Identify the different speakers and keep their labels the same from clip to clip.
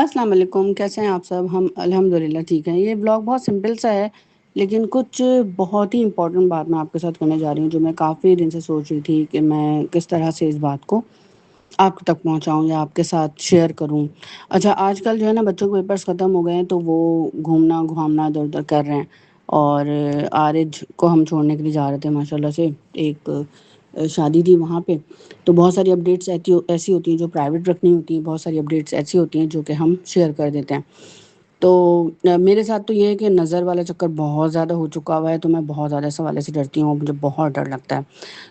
Speaker 1: السلام علیکم، کیسے ہیں آپ سب؟ ہم الحمدللہ ٹھیک ہیں۔ یہ بلاگ بہت سمپل سا ہے، لیکن کچھ بہت ہی امپورٹنٹ بات میں آپ کے ساتھ کرنے جا رہی ہوں، جو میں کافی دن سے سوچ رہی تھی کہ میں کس طرح سے اس بات کو آپ تک پہنچاؤں یا آپ کے ساتھ شیئر کروں۔ اچھا، آج کل جو ہے نا بچوں کے پیپرس ختم ہو گئے ہیں، تو وہ گھومنا گھامنا ادھر ادھر کر رہے ہیں، اور آرج کو ہم چھوڑنے کے لیے جا رہے تھے ماشاء اللہ سے۔ ایک شادی تھی وہاں پہ، تو بہت ساری اپڈیٹس ایسی ہوتی ہیں جو پرائیویٹ رکھنی ہوتی ہیں، بہت ساری اپڈیٹس ایسی ہوتی ہیں جو کہ ہم شیئر کر دیتے ہیں۔ تو میرے ساتھ تو یہ ہے کہ نظر والا چکر بہت زیادہ ہو چکا ہوا ہے، تو میں بہت زیادہ اس حوالے سے ڈرتی ہوں، مجھے بہت ڈر لگتا ہے۔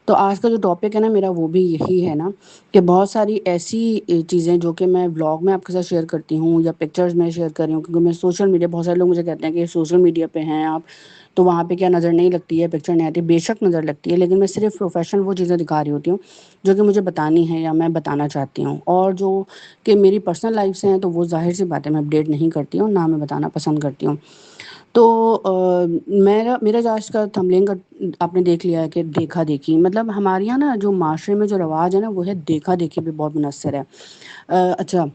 Speaker 1: تو آج کا جو ٹاپک ہے نا میرا، وہ بھی یہی ہے نا کہ بہت ساری ایسی چیزیں جو کہ میں ولاگ میں آپ کے ساتھ شیئر کرتی ہوں یا پکچرز میں شیئر کر رہی ہوں، کیونکہ میں سوشل میڈیا، بہت سارے لوگ مجھے کہتے ہیں کہ سوشل میڈیا پہ ہیں آپ، تو وہاں پہ کیا نظر نہیں لگتی ہے، پکچر نہیں آتی؟ بے شک نظر لگتی ہے، لیکن میں صرف پروفیشنل وہ چیزیں دکھا رہی ہوتی ہوں جو کہ مجھے بتانی ہے یا میں بتانا چاہتی ہوں، اور جو کہ میری پرسنل لائف سے ہیں تو وہ ظاہر سی بات ہے میں اپڈیٹ نہیں کرتی ہوں، نہ میں بتانا پسند کرتی ہوں۔ تو میرا جو آج کا تھمبنیل کا آپ نے دیکھ لیا ہے کہ دیکھا دیکھی، مطلب ہمارے یہاں نا جو معاشرے میں جو رواج ہے نا، وہ ہے دیکھا دیکھی پہ بہت منحصر ہے۔ اچھا،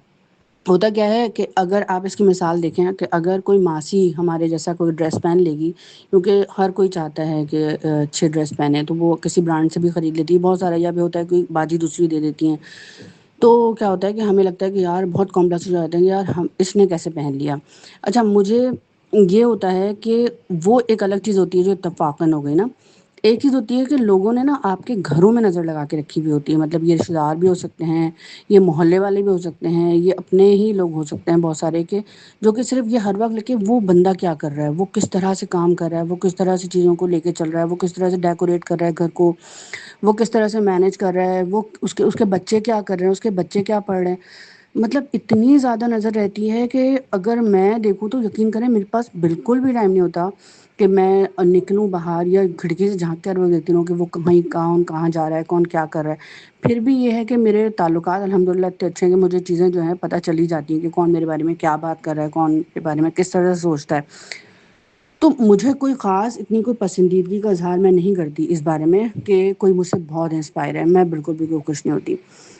Speaker 1: ہوتا کیا ہے کہ اگر آپ اس کی مثال دیکھیں کہ اگر کوئی ماسی ہمارے جیسا کوئی ڈریس پہن لے گی، کیونکہ ہر کوئی چاہتا ہے کہ اچھے ڈریس پہنے، تو وہ کسی برانڈ سے بھی خرید لیتی ہے، بہت سارا یہ بھی ہوتا ہے کہ باجی دوسری دے دیتی ہیں، تو کیا ہوتا ہے کہ ہمیں لگتا ہے کہ یار بہت کمپلیکس ہو جاتے ہیں، یار ہم اس نے کیسے پہن لیا۔ اچھا، مجھے یہ ہوتا ہے کہ وہ ایک الگ چیز ہوتی ہے جو اتفاقاً ہو گئی نا، ایک چیز ہوتی ہے کہ لوگوں نے نا آپ کے گھروں میں نظر لگا کے رکھی ہوئی ہوتی ہے، مطلب یہ رشتہ دار بھی ہو سکتے ہیں، یہ محلے والے بھی ہو سکتے ہیں، یہ اپنے ہی لوگ ہو سکتے ہیں بہت سارے کے، جو کہ صرف یہ ہر وقت لے کے وہ بندہ کیا کر رہا ہے، وہ کس طرح سے کام کر رہا ہے، وہ کس طرح سے چیزوں کو لے کے چل رہا ہے، وہ کس طرح سے ڈیکوریٹ کر رہا ہے گھر کو، وہ کس طرح سے مینیج کر رہا ہے، وہ اس کے بچے کیا کر رہے ہیں، اس کے بچے کیا پڑھ رہے ہیں۔ مطلب اتنی زیادہ نظر رہتی ہے کہ اگر میں دیکھوں تو یقین کریں میرے پاس بالکل بھی ٹائم نہیں ہوتا کہ میں نکلوں باہر یا کھڑکی سے جھانک کر وہ دیکھتی ہوں کہ وہ کہاں جا رہا ہے، کون کیا کر رہا ہے۔ پھر بھی یہ ہے کہ میرے تعلقات الحمدللہ اتنے اچھے ہیں کہ مجھے چیزیں جو ہیں پتہ چلی جاتی ہیں کہ کون میرے بارے میں کیا بات کر رہا ہے، کون میرے بارے میں کس طرح سے سوچتا ہے۔ تو مجھے کوئی خاص اتنی کوئی پسندیدگی کا اظہار میں نہیں کرتی اس بارے میں کہ کوئی مجھ سے بہت انسپائر ہے، میں بالکل بھی کوئی خوش نہیں ہوتی،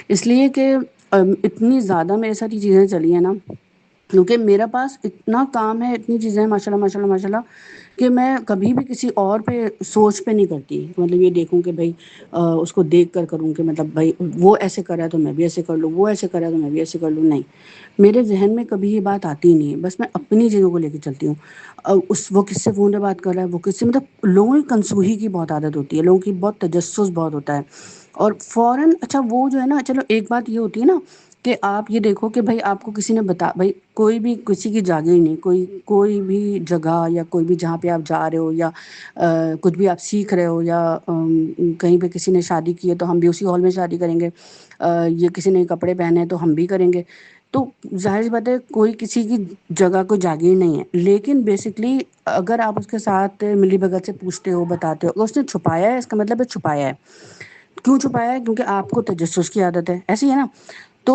Speaker 1: اس لیے کہ اتنی زیادہ میرے ساتھ یہ چیزیں چلی ہیں نا، کیونکہ میرا پاس اتنا کام ہے، اتنی چیزیں ہیں ماشاء اللہ ماشاء اللہ ماشاء اللہ، کہ میں کبھی بھی کسی اور پہ سوچ پہ نہیں کرتی، مطلب یہ دیکھوں کہ بھائی اس کو دیکھ کر کروں کہ مطلب بھائی وہ ایسے کر رہا ہے تو میں بھی ایسے کر لوں، وہ ایسے کر رہا ہے تو میں بھی ایسے کر لوں، نہیں، میرے ذہن میں کبھی یہ بات آتی ہی نہیں ہے، بس میں اپنی چیزوں کو لے کے چلتی ہوں۔ وہ کس سے فون پہ بات کر رہا ہے، وہ کس سے، مطلب لوگوں کی کنسوہی کی بہت عادت ہوتی ہے، لوگوں کی بہت تجسس بہت ہوتا ہے، اور فوراً اچھا وہ جو ہے نا، چلو ایک بات یہ ہوتی ہے نا کہ آپ یہ دیکھو کہ بھائی آپ کو کسی نے بھائی کوئی بھی کسی کی جاگیر نہیں، کوئی بھی جگہ یا کوئی بھی جہاں پہ آپ جا رہے ہو یا کچھ بھی آپ سیکھ رہے ہو، یا کہیں پہ کسی نے شادی کی ہے تو ہم بھی اسی ہال میں شادی کریں گے، یہ کسی نے کپڑے پہنے ہیں تو ہم بھی کریں گے، تو ظاہر سی بات ہے کوئی کسی کی جگہ کو جاگیر نہیں ہے، لیکن بیسکلی اگر آپ اس کے ساتھ ملی بھگت سے پوچھتے ہو، بتاتے ہو، اگر اس نے چھپایا ہے اس کا مطلب ہے چھپایا ہے۔ کیوں چھپایا ہے؟ کیونکہ آپ کو تجسس کی عادت ہے، ایسی ہے نا۔ تو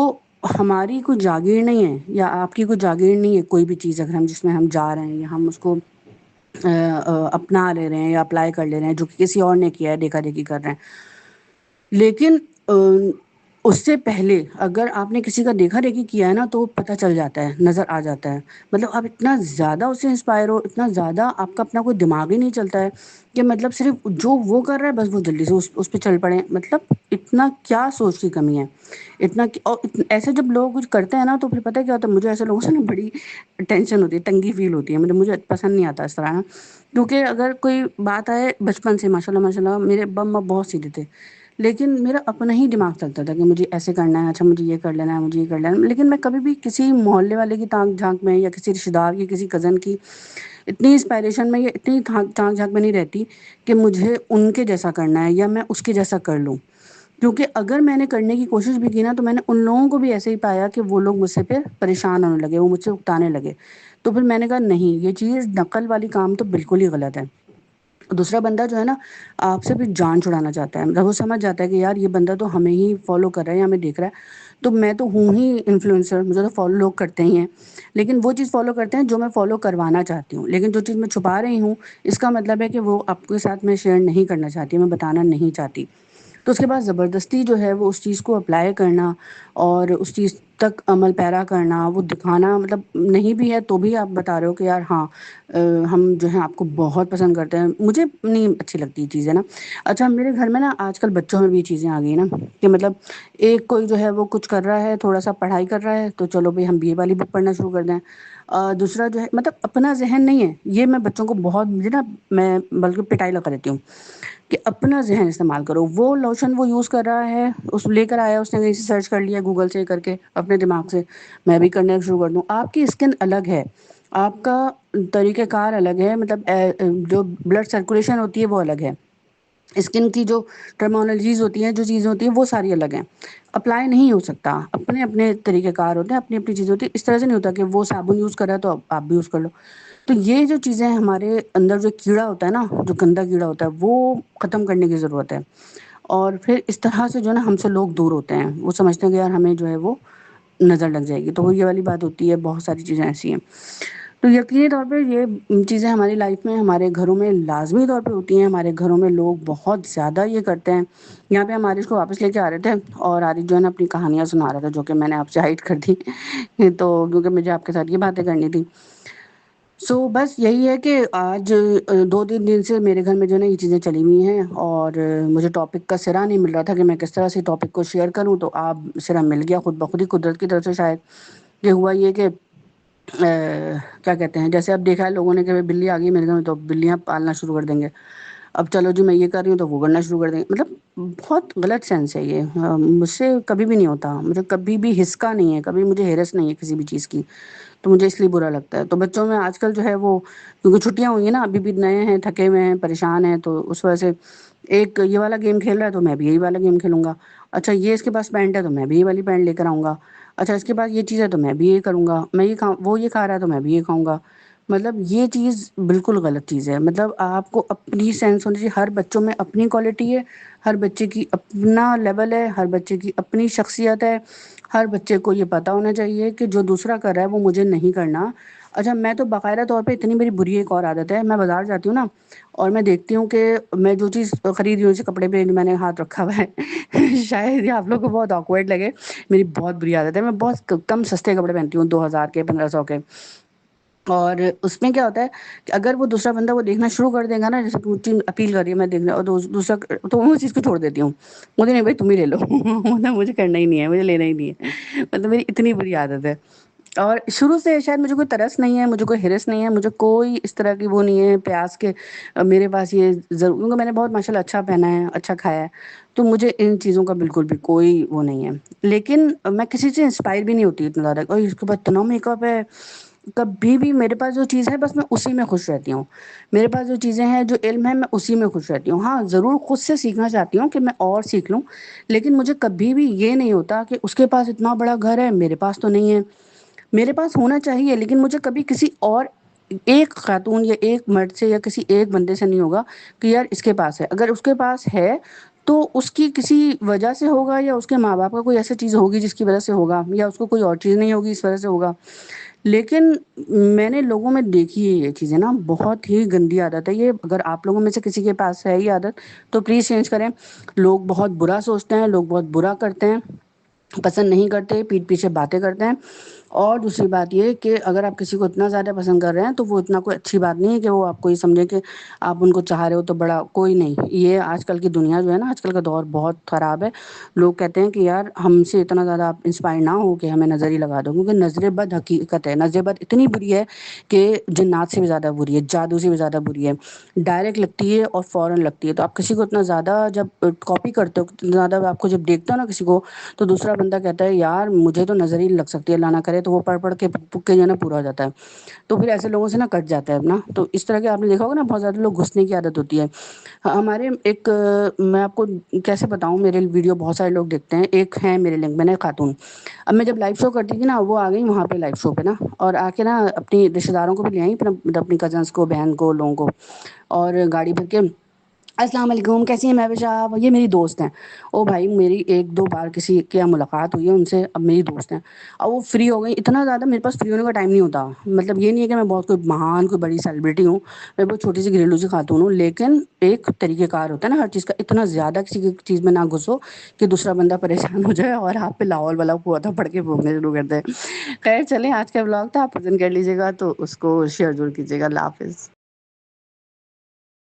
Speaker 1: ہماری کوئی جاگیر نہیں ہے یا آپ کی کوئی جاگیر نہیں ہے، کوئی بھی چیز اگر ہم جس میں ہم جا رہے ہیں یا ہم اس کو اپنا لے رہے ہیں یا اپلائی کر لے رہے ہیں جو کہ کسی اور نے کیا ہے، دیکھا دیکھی کر رہے ہیں، لیکن اس سے پہلے اگر آپ نے کسی کا دیکھا دیکھی کیا ہے نا تو پتہ چل جاتا ہے، نظر آ جاتا ہے، مطلب آپ اتنا زیادہ اس سے انسپائر ہو، اتنا زیادہ آپ کا اپنا کوئی دماغ ہی نہیں چلتا ہے کہ مطلب صرف جو وہ کر رہا ہے بس وہ جلدی سے اس پہ چل پڑیں، مطلب اتنا کیا سوچ کی کمی ہے، اور ایسے جب لوگ کچھ کرتے ہیں نا تو پھر پتہ ہے کیا ہوتا ہے، مجھے ایسے لوگوں سے نا بڑی ٹینشن ہوتی ہے، تنگی فیل ہوتی ہے، مطلب مجھے پسند نہیں آتا اس طرح نا، کیونکہ اگر کوئی بات آئے بچپن سے ماشاء اللہ ماشاء اللہ میرے ابا اماں بہت سیدھے تھے، لیکن میرا اپنا ہی دماغ چلتا تھا کہ مجھے ایسے کرنا ہے، اچھا مجھے یہ کر لینا ہے، مجھے یہ کر لینا ہے، لیکن میں کبھی بھی کسی محلے والے کی تانک جھانک میں یا کسی رشتہ دار کی، کسی کزن کی اتنی انسپائریشن میں یا اتنی تانک جھانک میں نہیں رہتی کہ مجھے ان کے جیسا کرنا ہے یا میں اس کے جیسا کر لوں، کیونکہ اگر میں نے کرنے کی کوشش بھی کی نا تو میں نے ان لوگوں کو بھی ایسے ہی پایا کہ وہ لوگ مجھ سے پھر پریشان ہونے لگے، وہ مجھ سے اکتانے لگے، تو پھر میں نے کہا نہیں، یہ چیز نقل والی کام تو بالکل ہی غلط ہے۔ دوسرا بندہ جو ہے نا آپ سے بھی جان چھڑانا چاہتا ہے، مطلب وہ سمجھ جاتا ہے کہ یار یہ بندہ تو ہمیں ہی فالو کر رہا ہے یا ہمیں دیکھ رہا ہے، تو میں تو ہوں ہی انفلوئنسر، مجھے تو فالو لوگ کرتے ہی ہیں، لیکن وہ چیز فالو کرتے ہیں جو میں فالو کروانا چاہتی ہوں، لیکن جو چیز میں چھپا رہی ہوں اس کا مطلب ہے کہ وہ آپ کے ساتھ میں شیئر نہیں کرنا چاہتی، میں بتانا نہیں چاہتی، تو اس کے بعد زبردستی جو ہے وہ اس چیز کو اپلائی کرنا اور اس چیز تک عمل پیرا کرنا، وہ دکھانا، مطلب نہیں بھی ہے تو بھی آپ بتا رہے ہو کہ یار ہاں ہم جو ہے آپ کو بہت پسند کرتے ہیں، مجھے نہیں اچھی لگتی یہ چیزیں نا۔ اچھا میرے گھر میں نا آج کل بچوں میں بھی یہ چیزیں آ گئی نا کہ مطلب ایک کوئی جو ہے وہ کچھ کر رہا ہے، تھوڑا سا پڑھائی کر رہا ہے، تو چلو بھائی ہم بھی یہ والی بک پڑھنا شروع کر دیں۔ دوسرا جو ہے مطلب اپنا ذہن نہیں ہے یہ، میں بچوں کو بہت مجھے نا میں بلکہ پٹائی لگا دیتی ہوں کہ اپنا ذہن استعمال کرو۔ وہ لوشن وہ یوز کر رہا ہے، اس لے کر آیا، اس نے کہیں سے سرچ کر لیا گوگل سے کر کے اپنے دماغ سے، میں بھی کرنا شروع کر دوں۔ آپ کی اسکن الگ ہے، آپ کا طریقہ کار الگ ہے، مطلب جو بلڈ سرکولیشن ہوتی ہے وہ الگ ہے، اسکن کی جو ٹرمونالوجیز ہوتی ہیں، جو چیزیں ہوتی ہیں وہ ساری الگ ہیں، اپلائی نہیں ہو سکتا۔ اپنے اپنے طریقہ کار ہوتے ہیں، اپنی اپنی چیزیں ہوتی ہیں، اس طرح سے نہیں ہوتا کہ وہ صابن یوز کر رہا ہے تو آپ بھی یوز کر لو۔ تو یہ جو چیزیں ہمارے اندر جو کیڑا ہوتا ہے نا، جو گندا کیڑا ہوتا ہے وہ ختم کرنے کی ضرورت ہے۔ اور پھر اس طرح سے جو ہے نا ہم سے لوگ دور ہوتے ہیں، وہ سمجھتے ہیں کہ یار ہمیں جو ہے وہ نظر لگ جائے گی، تو وہ یہ والی بات ہوتی ہے۔ بہت ساری چیزیں ایسی ہیں، تو یقینی طور پہ یہ چیزیں ہماری لائف میں، ہمارے گھروں میں لازمی طور پہ ہوتی ہیں۔ ہمارے گھروں میں لوگ بہت زیادہ یہ کرتے ہیں۔ یہاں پہ ہم عارض کو واپس لے کے آ رہے تھے اور عارض جو ہے نا اپنی کہانیاں سنا رہا تھا، جو کہ میں نے آپ سے ہائڈ کر دی تو کیونکہ مجھے آپ کے ساتھ یہ باتیں کرنی تھی۔ سو بس یہی ہے کہ آج 2 3 دن سے میرے گھر میں جو ہے نا یہ چیزیں چلی ہوئی ہیں، اور مجھے ٹاپک کا سرا نہیں مل رہا تھا کہ میں کس طرح سے ٹاپک کو شیئر کروں، تو آپ سرا مل گیا خود بخود ہی، قدرت کی طرف سے شاید۔ یہ ہوا یہ کہ کیا کہتے ہیں، جیسے اب دیکھا ہے لوگوں نے کہ بلی آ گئی میرے گھر میں تو بلیاں پالنا شروع کر دیں گے، اب چلو جی میں یہ کر رہی ہوں تو وہ کرنا شروع کر دیں گے۔ مطلب بہت غلط سینس ہے یہ، مجھ سے کبھی بھی نہیں ہوتا، مجھے کبھی بھی ہسکا نہیں ہے، کبھی مجھے ہرس نہیں ہے کسی بھی چیز کی، تو مجھے اس لیے برا لگتا ہے۔ تو بچوں میں آج کل جو ہے وہ، کیونکہ چھٹیاں ہوئی ہیں نا، ابھی بھی نئے ہیں، تھکے ہوئے ہیں، پریشان ہیں، تو اس وجہ سے ایک یہ والا گیم کھیل رہا ہے تو میں بھی یہی والا گیم کھیلوں گا، اچھا یہ اس کے پاس پینٹ ہے تو میں بھی یہ والی پینٹ لے کر آؤں گا، اچھا اس کے پاس یہ چیز ہے تو میں بھی یہ کروں گا، میں یہ کھاؤں، وہ یہ کھا رہا ہے تو میں بھی یہ کھاؤں گا۔ مطلب یہ چیز بالکل غلط چیز ہے۔ مطلب آپ کو اپنی سینس ہونی چاہیے، ہر بچوں میں اپنی کوالٹی ہے، ہر بچے کی اپنا لیول ہے، ہر بچے کی اپنی شخصیت ہے، ہر بچے کو یہ پتا ہونا چاہیے کہ جو دوسرا کر رہا ہے وہ مجھے نہیں کرنا۔ اچھا میں تو باقاعدہ طور پہ، اتنی میری بری ایک اور عادت ہے، میں بازار جاتی ہوں نا اور میں دیکھتی ہوں کہ میں جو چیز خرید رہی ہوں، جیسے کپڑے پہ میں نے ہاتھ رکھا ہوا ہے شاید یہ آپ لوگ کو بہت آکورڈ لگے، میری بہت بری عادت ہے، میں بہت کم سستے کپڑے پہنتی ہوں، 2000 کے، 1500 کے۔ اور اس میں کیا ہوتا ہے کہ اگر وہ دوسرا بندہ وہ دیکھنا شروع کر دے گا نا، جیسے کوئی چیز اپیل کر رہی ہے میں دیکھنا، اور دوسرا، تو وہ چیز کو چھوڑ دیتی ہوں، مجھے نہیں بھائی تم ہی لے لو مطلب مجھے کرنا ہی نہیں ہے، مجھے لینا ہی نہیں ہے، مطلب میری اتنی بری عادت ہے۔ اور شروع سے شاید مجھے کوئی ترس نہیں ہے، مجھے کوئی ہرس نہیں ہے، مجھے کوئی اس طرح کی وہ نہیں ہے پیاس کے میرے پاس یہ ضرور، کیونکہ میں نے بہت ماشاء اللہ اچھا پہنا ہے، اچھا کھایا ہے، تو مجھے ان چیزوں کا بالکل بھی کوئی وہ نہیں ہے۔ لیکن میں کسی سے انسپائر بھی نہیں ہوتی اتنا زیادہ، اور اس کے بعد اتنا میک اپ ہے، کبھی بھی میرے پاس جو چیز ہے بس میں اسی میں خوش رہتی ہوں، میرے پاس جو چیزیں ہیں، جو علم ہے، میں اسی میں خوش رہتی ہوں۔ ہاں ضرور خود سے سیکھنا چاہتی ہوں کہ میں اور سیکھ لوں، لیکن مجھے کبھی بھی یہ نہیں ہوتا کہ اس کے پاس اتنا بڑا گھر ہے میرے پاس تو نہیں ہے۔ میرے پاس ہونا چاہیے، لیکن مجھے کبھی کسی اور ایک خاتون یا ایک مرد سے یا کسی ایک بندے سے نہیں ہوگا کہ یار اس کے پاس ہے، اگر اس کے پاس ہے تو اس کی کسی وجہ سے ہوگا، یا اس کے ماں باپ کا کوئی ایسی چیز ہوگی جس کی وجہ سے ہوگا، یا اس کو کوئی اور چیز نہیں ہوگی اس وجہ سے ہوگا۔ لیکن میں نے لوگوں میں دیکھی ہے یہ چیزیں نا، بہت ہی گندی عادت ہے یہ، اگر آپ لوگوں میں سے کسی کے پاس ہے یہ عادت تو پلیز چینج کریں۔ لوگ بہت برا سوچتے ہیں، لوگ بہت برا کرتے ہیں، پسند نہیں کرتے، پیٹھ پیچھے باتیں کرتے ہیں۔ اور دوسری بات یہ کہ اگر آپ کسی کو اتنا زیادہ پسند کر رہے ہیں تو وہ اتنا کوئی اچھی بات نہیں ہے کہ وہ آپ کو یہ سمجھے کہ آپ ان کو چاہ رہے ہو تو بڑا کوئی نہیں۔ یہ آج کل کی دنیا جو ہے نا، آج کل کا دور بہت خراب ہے۔ لوگ کہتے ہیں کہ یار ہم سے اتنا زیادہ آپ انسپائر نہ ہو کہ ہمیں نظر ہی لگا دو، کیونکہ نظر بد حقیقت ہے، نظر بد اتنی بری ہے کہ جنات سے بھی زیادہ بری ہے، جادو سے بھی زیادہ بری ہے، ڈائریکٹ لگتی ہے اور فوراً لگتی ہے۔ تو آپ کسی کو اتنا زیادہ جب کاپی کرتے ہو، اتنا زیادہ آپ کو جب دیکھتے ہو نا کسی کو، تو دوسرا بندہ کہتا ہے یار مجھے تو نظر ہی لگ سکتی ہے، اللہ نہ کرے، تو وہ پڑھ پڑھ کے پک کے جو ہے نا پورا ہو جاتا ہے۔ تو پھر ایسے لوگوں سے نا کٹ جاتا ہے نا، تو اس طرح کے آپ نے دیکھا ہوگا نا، بہت زیادہ لوگ گھسنے کی عادت ہوتی ہے ہمارے ایک میں آپ کو کیسے بتاؤں، میرے ویڈیو بہت سارے لوگ دیکھتے ہیں، ایک ہے میرے لنک میں نے خاتون، اب میں جب لائیو شو کرتی تھی نا، وہ آ گئی وہاں پہ لائیو شو پہ نا، اور آ کے نا اپنی رشتے داروں کو بھی لے آئیں، اپنی کزنس کو، بہن کو، لوگوں کو، اور گاڑی بھر کے السلام علیکم، کیسی ہیں محوش آپ؟ یہ میری دوست ہیں۔ او بھائی میری ایک دو بار کسی کے ملاقات ہوئی ہے ان سے، اب میری دوست ہیں۔ اب وہ فری ہو گئی، اتنا زیادہ میرے پاس فری ہونے کا ٹائم نہیں ہوتا۔ مطلب یہ نہیں ہے کہ میں بہت کوئی مہان کوئی بڑی سیلیبریٹی ہوں، میں بہت چھوٹی سی گھریلو سی خاتون ہوں، لیکن ایک طریقہ کار ہوتا ہے نا ہر چیز کا، اتنا زیادہ کسی کی چیز میں نہ گھسو کہ دوسرا بندہ پریشان ہو جائے اور آپ پہ لاہور والا ہوا تھا پڑھ کے بھونکنے شروع کر دے۔ خیر چلیں، آج کا بلاگ تھا، آپ پسند کر لیجیے گا تو اس کو شیئر ضرور کیجیے گا۔ اللہ حافظ۔